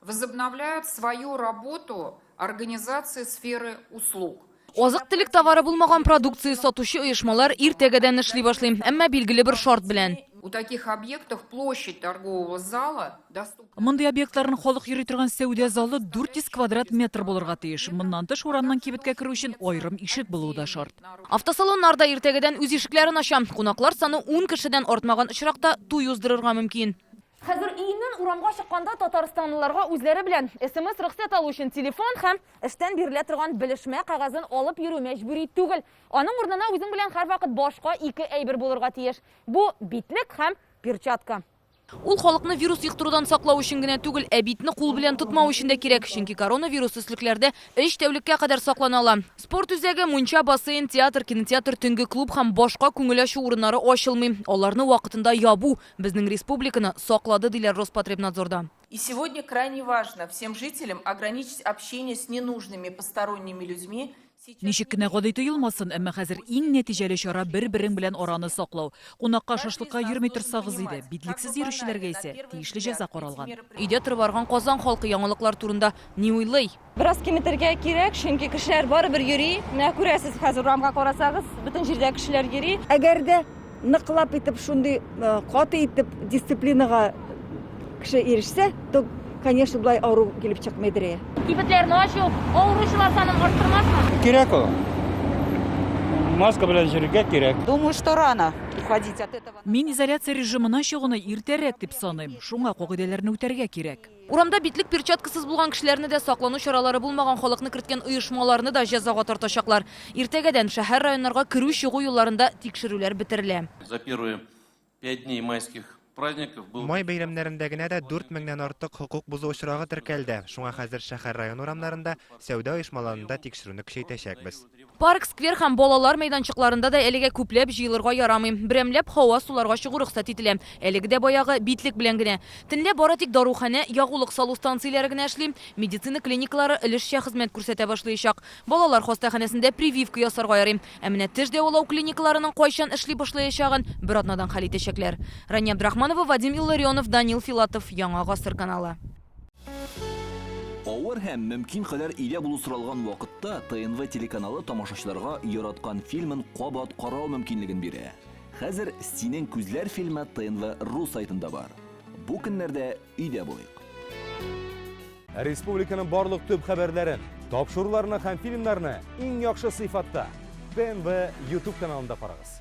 Возобновляют свою работу организации сферы услуг. Азык-түлек товары булмаган продукция сатучы оешмалар иртәгәдән эшли башлый, әмма билгеле бер шарт белән. У таких объектов площадь торгового зала доступна. Мондай объектларның халык йөри торган сәүдә залы 400 квадрат метр булырга тиеш. Моннан тыш урамнан кибеткә керү өчен айрым ишек булуы да шарт. Автосалоннарда иртәгәдән үз ишекләрен ача. Кунаклар саны 10 кешедән артмаган очракта туй уздырырга мөмкин. Хәзер июньнән урамга чыкканда татарстанлыларга үзләре белән СМС рөхсәт алу өчен телефон һәм эштән бирелә торган белешмә кагазын алып йөрү мәҗбүри түгел. Аның урынына үзең белән һәрвакыт башка ике әйбер булырга тиеш. Бу битлек һәм перчатка. Ул халыкны вирус йоктырудан саклау өчен генә түгел, ә битне кул белән тотмау өчен дә кирәк, чөнки коронавирус өслекләрдә 3 тәүлеккә кадәр саклана ала. Спорт үзәге, мунча, бассейн, театр, кинотеатр, төнге клуб һәм башка күңел ачу урыннары ачылмый. Аларны вакытында ябу безнең республиканы саклады диләр Роспотребнадзорда. И сегодня крайне важно всем жителям ограничить общение с ненужными посторонними людьми. Ничек кенә гади тоелмасын, әмма хәзер иң нәтиҗәле чара бер-берең белән араны саклау. Кунакка шашлыкка йөрми торсагыз иде, битлексез йөрүчеләргә исә тиешле җәза каралган. Өйдә торып барган Казан халкы яңалыклар турында ни уйлый? Biraz киметергә кирәк, чөнки кешеләр барыбер йөри. Менә күрәсез, хәзер урамга карасагыз, бөтен җирдә кешеләр йөри. Әгәр дә ныклап итеп шундый каты итеп дисциплинага кеше ирешсә, то, конечно, булай авыру килеп чыкмыйдыр. Кибетләрне ачу авыручылар санын арттырмасмы? Кирәк ул. Маска белән йөрергә кирәк. Думаю, что рано уходить от этого. Мин изоляция режимына чыгуны иртәрәк дип саныйм. Шуңа кагыйдәләрне үтәргә кирәк. Урамда битлек перчаткасыз булган кешеләрне дә саклану чаралары булмаган халыкны керткән оешмаларны да җәзага тартачаклар. Иртәгәдән шәһәр районнарга керү-чыгу юлларында тикшерүләр бетерелә. За первые 5 дней майских праздников был... Май бәйрәмнәрендә генә дә 4 меңнән артык хокук бузу очрагы теркәлде. Шуңа хәзер шәһәр район урамнарында сәүдә оешмаларында тикшерүне көчәйтәчәкбез. Парк, сквер һәм балалар мәйданчыкларында да әлегә күпләп җыелырга ярамый. Берәмләп һава суларга чыгу рөхсәт ителә. Әлеге дә баягы битлек белән генә. Төнлә бара тик даруханә, ягулык салу станцияләре генә эшли. Медицина клиникалары өлешчә хезмәт күрсәтә башлаячак. Балалар хастаханәсендә прививка ясарга ярый. Ә менә теш дәвалау клиникаларының кайчан эшли башлаячагын бер атнадан хәл итәчәкләр. Рания Абдрахманова, Вадим Илларионов, Данил Филатов, Яңа гасыр каналы. Авыр һәм мөмкин кадәр илә булу соралган вакытта ТНВ телеканалы тамашачыларга яраткан фильмын кабат карау мөмкинлеген бирә. Хәзер "Синең күзләр" фильмы ТНВ рус сайтында бар. Бу көннәрдә өйдә булыйк. Республиканың барлык төп хәбәрләрен, тапшыруларны һәм фильмнарны иң яхшы сыйфатта ТНВ YouTube каналында карагыз.